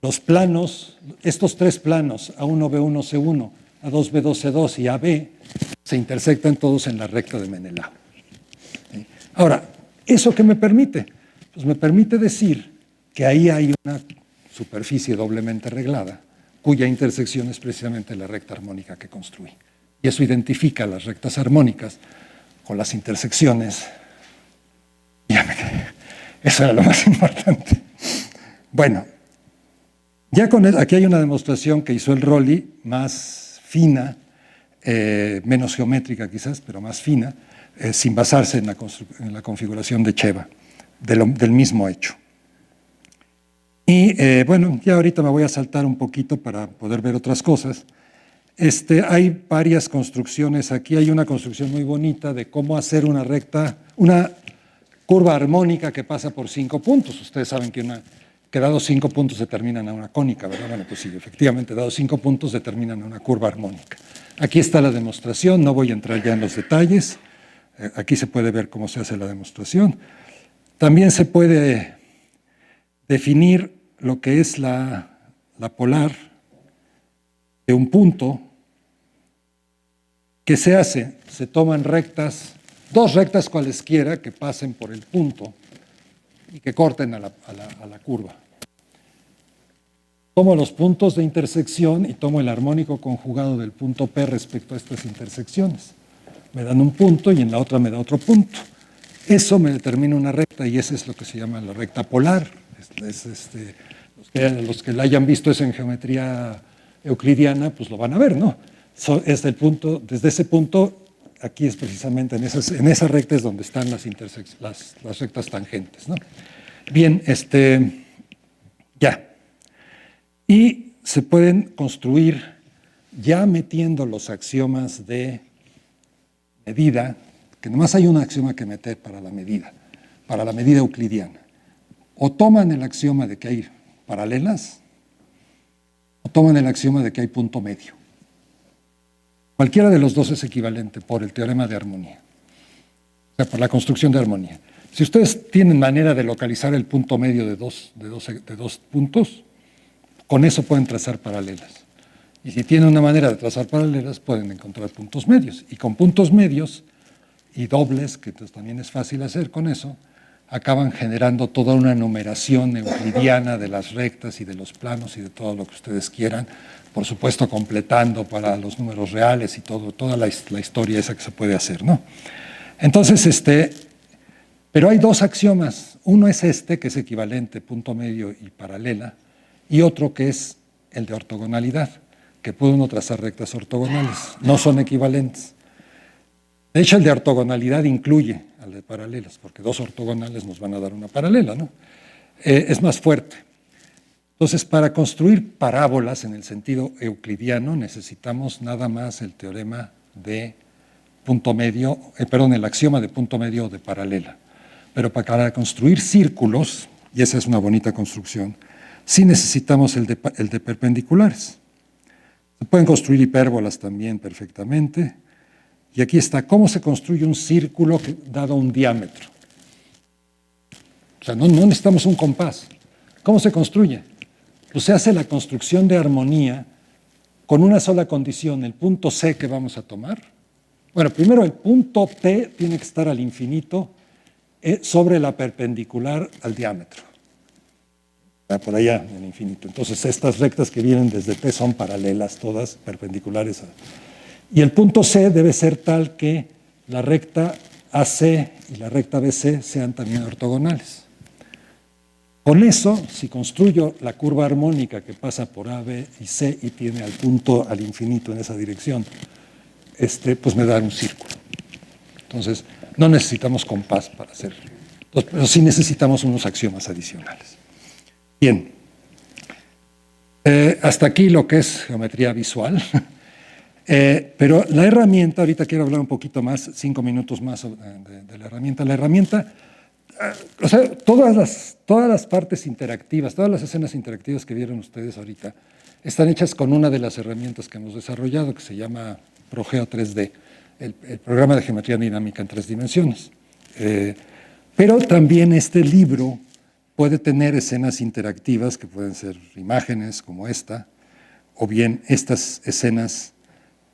los planos, estos 3 planos, A1, B1, C1, A2, B2, C2 y AB, se intersectan todos en la recta de Menelao. Ahora, ¿eso qué me permite? Pues me permite decir que ahí hay una superficie doblemente reglada, cuya intersección es precisamente la recta armónica que construí. Y eso identifica las rectas armónicas con las intersecciones. Ya me quedé. Eso era lo más importante. Bueno, ya con aquí hay una demostración que hizo el Rolly, más fina, menos geométrica quizás, pero más fina, sin basarse en la configuración de Cheva, del mismo hecho. Y bueno, ya ahorita me voy a saltar un poquito para poder ver otras cosas. Hay varias construcciones. Aquí hay una construcción muy bonita de cómo hacer una recta, una curva armónica que pasa por 5 puntos. Ustedes saben que dados 5 puntos determinan a una cónica, ¿verdad? Bueno, pues sí, efectivamente, dados 5 puntos determinan a una curva armónica. Aquí está la demostración, no voy a entrar ya en los detalles. Aquí se puede ver cómo se hace la demostración. También se puede definir lo que es la polar de un punto. ¿Qué se hace? Se toman rectas, 2 rectas cualesquiera que pasen por el punto y que corten a la curva. Tomo los puntos de intersección y tomo el armónico conjugado del punto P respecto a estas intersecciones. Me dan un punto y en la otra me da otro punto. Eso me determina una recta y eso es lo que se llama la recta polar. Los que la hayan visto eso en geometría euclidiana, pues lo van a ver, ¿no? Desde ese punto, aquí es precisamente en esa recta es donde están las rectas tangentes, ¿no? Bien, ya. Y se pueden construir ya metiendo los axiomas de medida, que nomás hay un axioma que meter para la medida euclidiana. O toman el axioma de que hay paralelas, o toman el axioma de que hay punto medio. Cualquiera de los dos es equivalente por el teorema de armonía, o sea, por la construcción de armonía. Si ustedes tienen manera de localizar el punto medio de dos puntos, con eso pueden trazar paralelas. Y si tienen una manera de trazar paralelas, pueden encontrar puntos medios. Y con puntos medios y dobles, que también es fácil hacer con eso, acaban generando toda una numeración euclidiana de las rectas y de los planos y de todo lo que ustedes quieran, por supuesto completando para los números reales y toda la historia esa que se puede hacer, ¿no? Entonces, pero hay 2 axiomas. Uno es que es equivalente, punto medio y paralela, y otro que es el de ortogonalidad, que puede uno trazar rectas ortogonales. No son equivalentes. De hecho, el de ortogonalidad incluye al de paralelas, porque 2 ortogonales nos van a dar una paralela, ¿no? Es más fuerte. Entonces, para construir parábolas en el sentido euclidiano, necesitamos nada más el teorema de punto medio, el axioma de punto medio o de paralela. Pero para construir círculos, y esa es una bonita construcción, sí necesitamos el de perpendiculares. Se pueden construir hipérbolas también perfectamente. Y aquí está, ¿cómo se construye un círculo dado un diámetro? O sea, no necesitamos un compás. ¿Cómo se construye? Pues se hace la construcción de armonía con una sola condición, el punto C que vamos a tomar. Bueno, primero el punto P tiene que estar al infinito sobre la perpendicular al diámetro. Por allá, en el infinito. Entonces, estas rectas que vienen desde P son paralelas, todas perpendiculares. Y el punto C debe ser tal que la recta AC y la recta BC sean también ortogonales. Con eso, si construyo la curva armónica que pasa por A, B y C y tiene al punto al infinito en esa dirección, pues me da un círculo. Entonces, no necesitamos compás para hacerlo. Pero sí necesitamos unos axiomas adicionales. Bien, hasta aquí lo que es geometría visual, pero la herramienta, ahorita quiero hablar un poquito más, 5 minutos más de la herramienta. La herramienta, o sea, todas las partes interactivas, todas las escenas interactivas que vieron ustedes ahorita, están hechas con una de las herramientas que hemos desarrollado, que se llama ProGeo 3D, el programa de geometría dinámica en 3 dimensiones. Pero también este libro puede tener escenas interactivas que pueden ser imágenes como esta, o bien estas escenas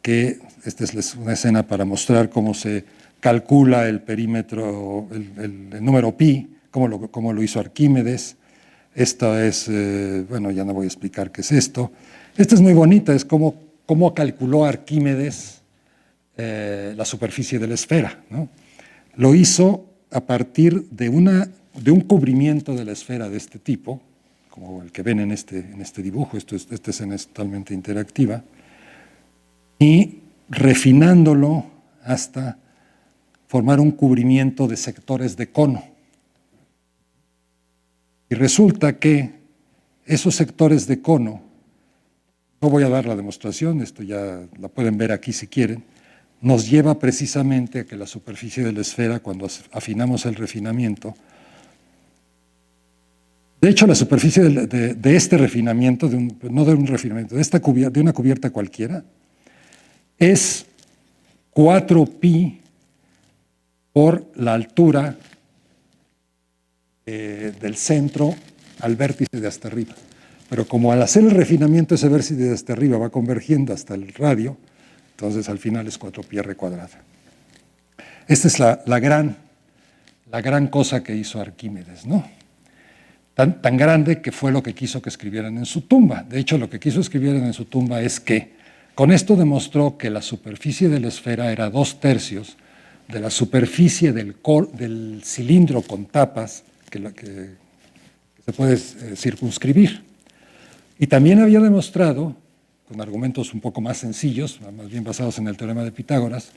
que, esta es una escena para mostrar cómo se calcula el perímetro, el número pi, cómo lo hizo Arquímedes. Esto es, bueno, ya no voy a explicar qué es esto. Esta es muy bonita, es cómo calculó Arquímedes la superficie de la esfera, ¿no? Lo hizo a partir de un cubrimiento de la esfera de este tipo, como el que ven en este dibujo. Esta escena es totalmente interactiva, y refinándolo hasta formar un cubrimiento de sectores de cono. Y resulta que esos sectores de cono, no voy a dar la demostración, esto ya la pueden ver aquí si quieren, nos lleva precisamente a que la superficie de la esfera, cuando afinamos el refinamiento, de hecho la superficie de este refinamiento, no de un refinamiento, de una cubierta cualquiera, es 4pi por la altura del centro al vértice de hasta arriba. Pero como al hacer el refinamiento ese vértice de hasta arriba va convergiendo hasta el radio, entonces al final es 4pi_r². Esta es la gran cosa que hizo Arquímedes, ¿no? Tan grande que fue lo que quiso que escribieran en su tumba. De hecho, lo que quiso escribir en su tumba es que con esto demostró que la superficie de la esfera era 2/3 de la superficie del cilindro con tapas que se puede circunscribir. Y también había demostrado, con argumentos un poco más sencillos, más bien basados en el teorema de Pitágoras,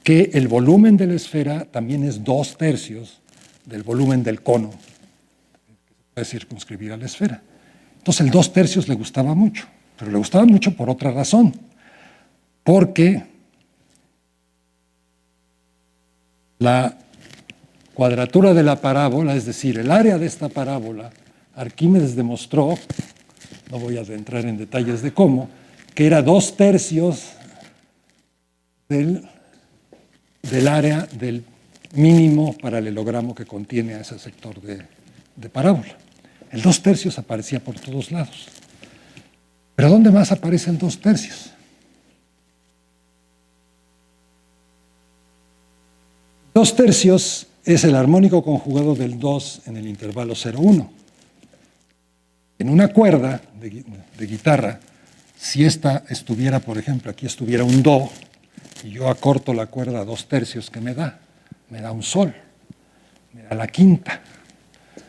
que el volumen de la esfera también es 2/3 del volumen del cono, que se puede circunscribir a la esfera. Entonces el 2/3 le gustaba mucho, pero le gustaba mucho por otra razón, porque la cuadratura de la parábola, es decir, el área de esta parábola, Arquímedes demostró, no voy a entrar en detalles de cómo, que era 2/3 del área del mínimo paralelogramo que contiene a ese sector de parábola. El 2/3 aparecía por todos lados. ¿Pero dónde más aparece el 2/3? 2/3 es el armónico conjugado del 2 en el intervalo 0,1. En una cuerda de guitarra, si esta estuviera, por ejemplo, aquí estuviera un do, y yo acorto la cuerda a 2/3, ¿qué me da? Me da un sol, me da la quinta. Si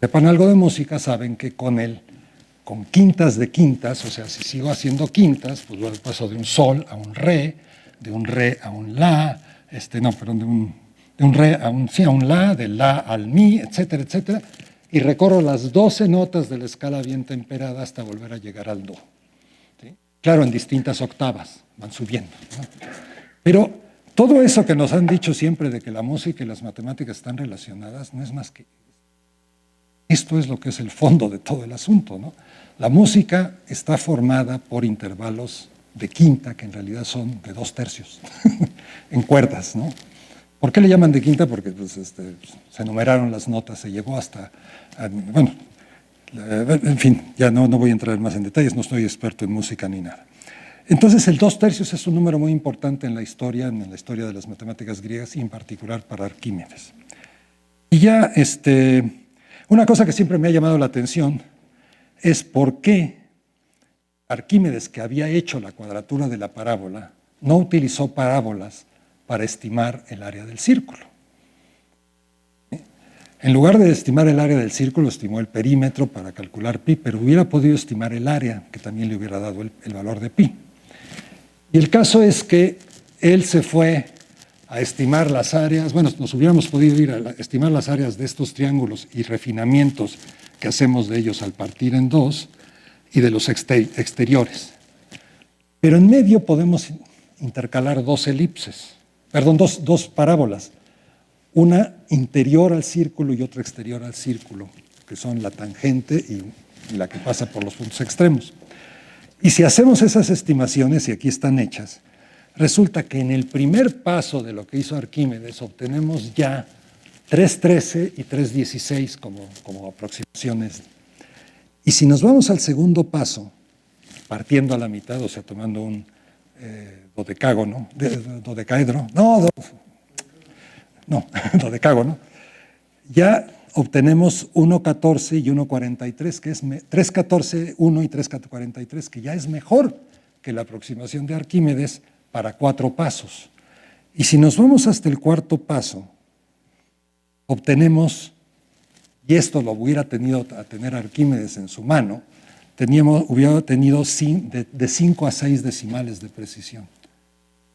sepan algo de música, saben que con quintas de quintas, o sea, si sigo haciendo quintas, pues luego paso de un sol a un re, de un re a un la, de un re a un la, del la al mi, etcétera, etcétera, y recorro las 12 notas de la escala bien temperada hasta volver a llegar al do. ¿Sí? Claro, en distintas octavas, van subiendo, ¿no? Pero todo eso que nos han dicho siempre de que la música y las matemáticas están relacionadas, no es más que esto es lo que es el fondo de todo el asunto, ¿no? La música está formada por intervalos de quinta, que en realidad son de 2/3, en cuerdas, ¿no? ¿Por qué le llaman de quinta? Porque pues, se numeraron las notas, se llegó hasta, bueno, en fin, ya no voy a entrar más en detalles, no soy experto en música ni nada. Entonces el 2/3 es un número muy importante en la historia de las matemáticas griegas y en particular para Arquímedes. Y ya, una cosa que siempre me ha llamado la atención es por qué Arquímedes, que había hecho la cuadratura de la parábola, no utilizó parábolas para estimar el área del círculo. En lugar de estimar el área del círculo, estimó el perímetro para calcular pi, pero hubiera podido estimar el área, que también le hubiera dado el valor de pi. Y el caso es que él se fue a estimar las áreas, bueno, nos hubiéramos podido ir a estimar las áreas de estos triángulos y refinamientos que hacemos de ellos al partir en dos y de los exteriores. Pero en medio podemos intercalar dos parábolas, una interior al círculo y otra exterior al círculo, que son la tangente y la que pasa por los puntos extremos. Y si hacemos esas estimaciones, y aquí están hechas, resulta que en el primer paso de lo que hizo Arquímedes obtenemos ya 3,13 y 3,16 como aproximaciones. Y si nos vamos al segundo paso, partiendo a la mitad, o sea, tomando un dodecaedro, dodecaedro, ya obtenemos 1.14 y 1.43, que es 3.14.1 y 3.43, que ya es mejor que la aproximación de Arquímedes para 4 pasos. Y si nos vamos hasta el 4.º paso, obtenemos, y esto lo hubiera tenido a tener Arquímedes en su mano, hubiera tenido de 5 a 6 decimales de precisión.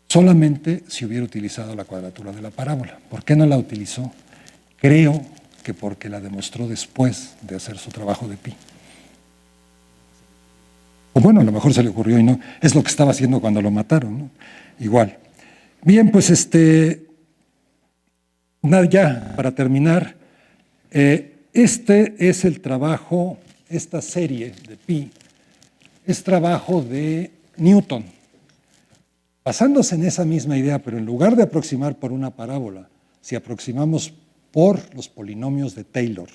Solamente si hubiera utilizado la cuadratura de la parábola. ¿Por qué no la utilizó? Creo que porque la demostró después de hacer su trabajo de pi. O bueno, a lo mejor se le ocurrió y no. Es lo que estaba haciendo cuando lo mataron, ¿no? Igual. Bien, pues ya para terminar, este es el trabajo, esta serie de pi, es trabajo de Newton. Basándose en esa misma idea, pero en lugar de aproximar por una parábola, si aproximamos por los polinomios de Taylor.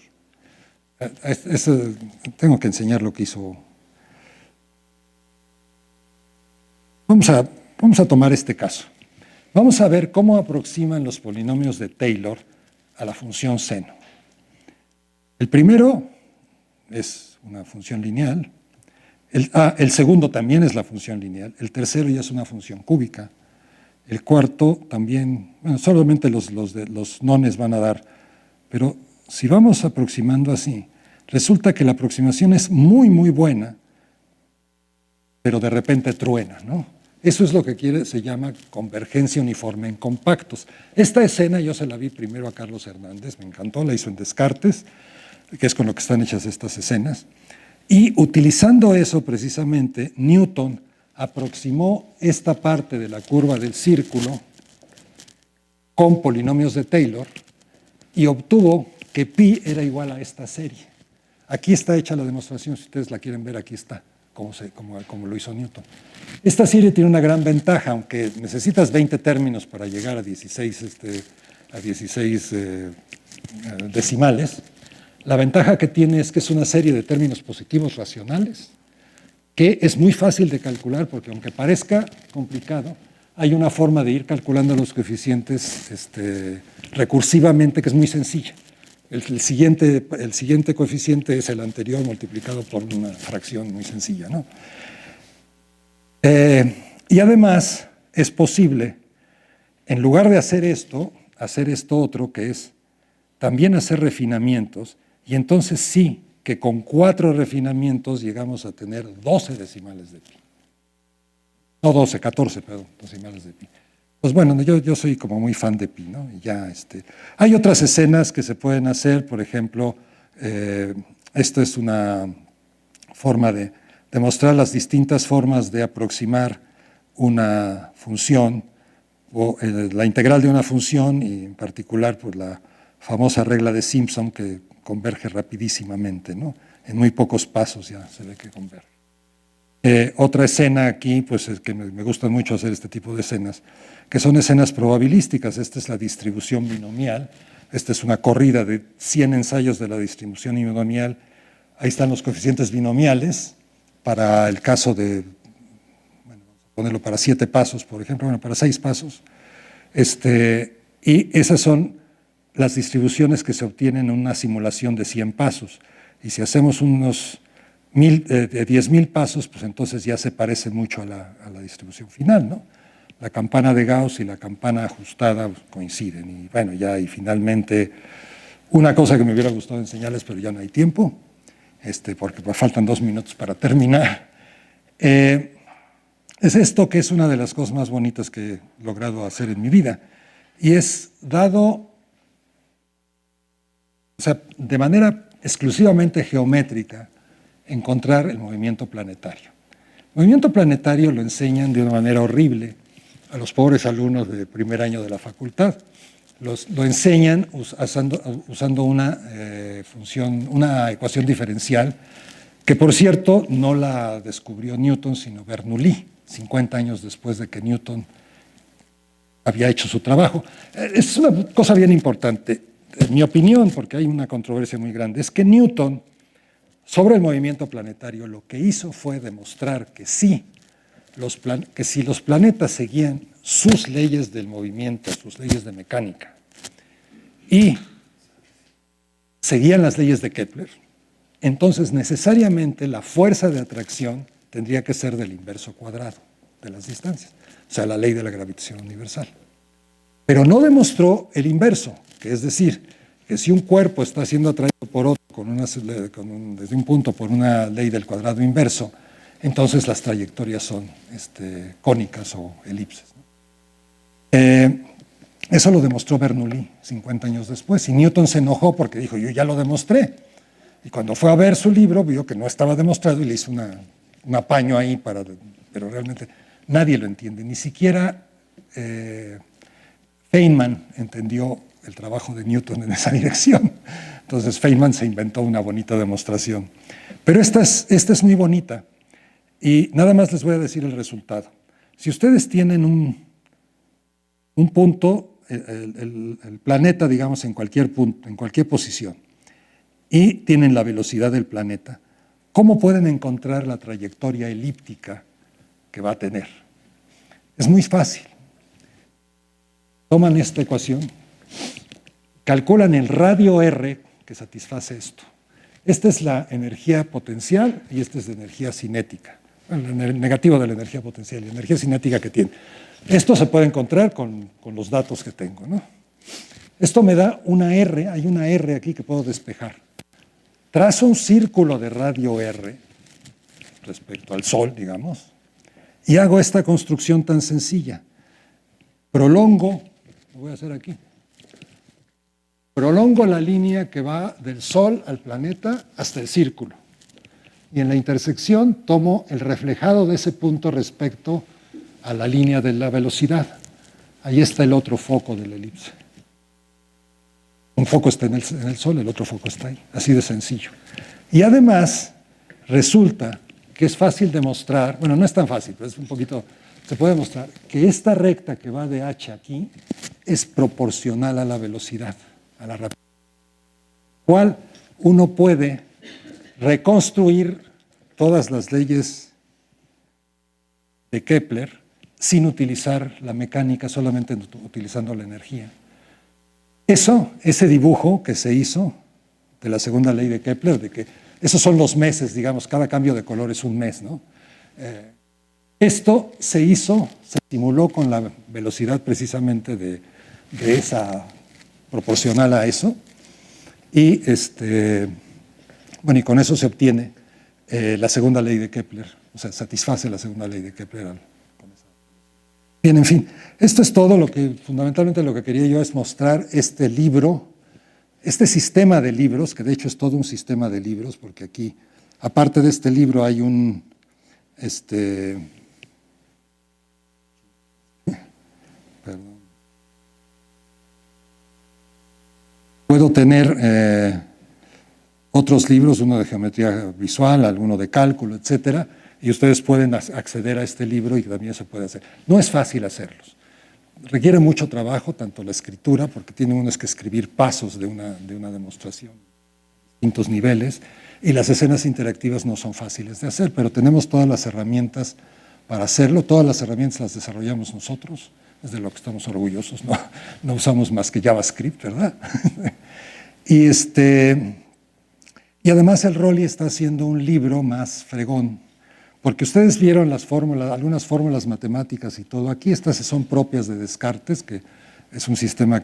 Tengo que enseñar lo que hizo. Vamos a tomar este caso. Vamos a ver cómo aproximan los polinomios de Taylor a la función seno. El primero es una función lineal. El segundo también es la función lineal. El tercero ya es una función cúbica. El cuarto también, bueno, solamente los nones van a dar. Pero si vamos aproximando así, resulta que la aproximación es muy, muy buena, pero de repente truena, ¿no? Eso es lo que se llama convergencia uniforme en compactos. Esta escena yo se la vi primero a Carlos Hernández, me encantó, la hizo en Descartes, que es con lo que están hechas estas escenas. Y utilizando eso precisamente, Newton aproximó esta parte de la curva del círculo con polinomios de Taylor y obtuvo que pi era igual a esta serie. Aquí está hecha la demostración, si ustedes la quieren ver, aquí está, como lo hizo Newton. Esta serie tiene una gran ventaja, aunque necesitas 20 términos para llegar a 16, decimales. La ventaja que tiene es que es una serie de términos positivos racionales, que es muy fácil de calcular, porque aunque parezca complicado, hay una forma de ir calculando los coeficientes recursivamente que es muy sencilla. El siguiente coeficiente es el anterior multiplicado por una fracción muy sencilla, ¿no? Y además es posible, en lugar de hacer esto otro, que es también hacer refinamientos, y entonces sí que con 4 refinamientos llegamos a tener 12 decimales de pi. No 12, 14, perdón, decimales de pi. Pues bueno, yo soy como muy fan de pi, ¿no? Y ya, hay otras escenas que se pueden hacer, por ejemplo, esto es una forma de demostrar las distintas formas de aproximar una función, o la integral de una función, y en particular pues, la famosa regla de Simpson que converge rapidísimamente, ¿no? En muy pocos pasos ya se ve que converge. Otra escena aquí, pues es que me gusta mucho hacer este tipo de escenas, que son escenas probabilísticas. Esta es la distribución binomial. Esta es una corrida de 100 ensayos de la distribución binomial. Ahí están los coeficientes binomiales para el caso de, bueno, vamos a ponerlo para 7 pasos, por ejemplo, bueno, para 6 pasos. Y esas son las distribuciones que se obtienen en una simulación de 100 pasos. Y si hacemos unos 10.000 pasos, pues entonces ya se parece mucho a la distribución final, ¿no? La campana de Gauss y la campana ajustada coinciden. Y bueno, ya y finalmente, una cosa que me hubiera gustado enseñarles, pero ya no hay tiempo, porque me faltan 2 minutos para terminar, es esto que es una de las cosas más bonitas que he logrado hacer en mi vida. Y es dado, o sea, de manera exclusivamente geométrica, encontrar el movimiento planetario. El movimiento planetario lo enseñan de una manera horrible a los pobres alumnos de primer año de la facultad. Lo enseñan usando una ecuación diferencial, que por cierto no la descubrió Newton, sino Bernoulli, 50 años después de que Newton había hecho su trabajo. Es una cosa bien importante. En mi opinión, porque hay una controversia muy grande, es que Newton, sobre el movimiento planetario, lo que hizo fue demostrar que si los planetas seguían sus leyes del movimiento, sus leyes de mecánica, y seguían las leyes de Kepler, entonces necesariamente la fuerza de atracción tendría que ser del inverso cuadrado de las distancias, o sea, la ley de la gravitación universal. Pero no demostró el inverso, que es decir, que si un cuerpo está siendo atraído por otro desde un punto por una ley del cuadrado inverso, entonces las trayectorias son cónicas o elipses. Eso lo demostró Bernoulli 50 años después, y Newton se enojó porque dijo, yo ya lo demostré. Y cuando fue a ver su libro, vio que no estaba demostrado y le hizo un apaño ahí, pero realmente nadie lo entiende, ni siquiera Feynman entendió el trabajo de Newton en esa dirección. Entonces Feynman se inventó una bonita demostración. Pero esta es muy bonita, y nada más les voy a decir el resultado. Si ustedes tienen un punto, el planeta, digamos, en cualquier punto, en cualquier posición, y tienen la velocidad del planeta, ¿cómo pueden encontrar la trayectoria elíptica que va a tener? Es muy fácil. Toman esta ecuación, calculan el radio R que satisface esto. Esta es la energía potencial y esta es la energía cinética. El negativo de la energía potencial y la energía cinética que tiene. Esto se puede encontrar con los datos que tengo, ¿no? Esto me da una R, hay una R aquí que puedo despejar. Trazo un círculo de radio R respecto al Sol, digamos, y hago esta construcción tan sencilla. Prolongo, lo voy a hacer aquí, prolongo la línea que va del Sol al planeta hasta el círculo. Y en la intersección tomo el reflejado de ese punto respecto a la línea de la velocidad. Ahí está el otro foco de la elipse. Un foco está en el Sol, el otro foco está ahí. Así de sencillo. Y además, resulta que es fácil demostrar, bueno, no es tan fácil, pero es un poquito, se puede demostrar que esta recta que va de H aquí es proporcional a la velocidad, a la rapidez. Cual uno puede reconstruir todas las leyes de Kepler sin utilizar la mecánica, solamente utilizando la energía. Ese dibujo que se hizo de la segunda ley de Kepler, de que esos son los meses, digamos, cada cambio de color es un mes, ¿no? Esto se simuló con la velocidad precisamente de esa, proporcional a eso, y bueno, y con eso se obtiene la segunda ley de Kepler, o sea, satisface la segunda ley de Kepler. Bien, en fin, esto es todo fundamentalmente lo que quería yo es mostrar este libro, este sistema de libros, que de hecho es todo un sistema de libros, porque aquí, aparte de este libro, hay perdón. Puedo tener otros libros, uno de geometría visual, alguno de cálculo, etcétera, y ustedes pueden acceder a este libro y también se puede hacer. No es fácil hacerlos. Requiere mucho trabajo, tanto la escritura, porque tiene uno que escribir pasos de una demostración, distintos niveles, y las escenas interactivas no son fáciles de hacer, pero tenemos todas las herramientas para hacerlo. Todas las herramientas las desarrollamos nosotros, es de lo que estamos orgullosos, no usamos más que JavaScript, ¿verdad? Y además el Rolly está haciendo un libro más fregón, porque ustedes vieron las fórmulas, algunas fórmulas matemáticas y todo. Aquí estas son propias de Descartes, que es un sistema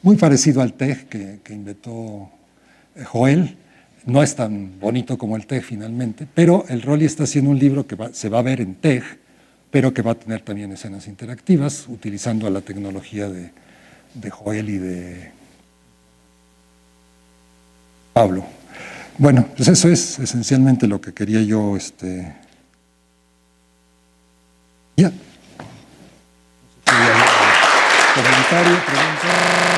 muy parecido al TEG que inventó Joel. No es tan bonito como el TEG finalmente, pero el Rolly está haciendo un libro que se va a ver en TEG, pero que va a tener también escenas interactivas, utilizando la tecnología de Joel y de Pablo. Bueno, pues eso es esencialmente lo que quería yo ya. Comentario, pregunta.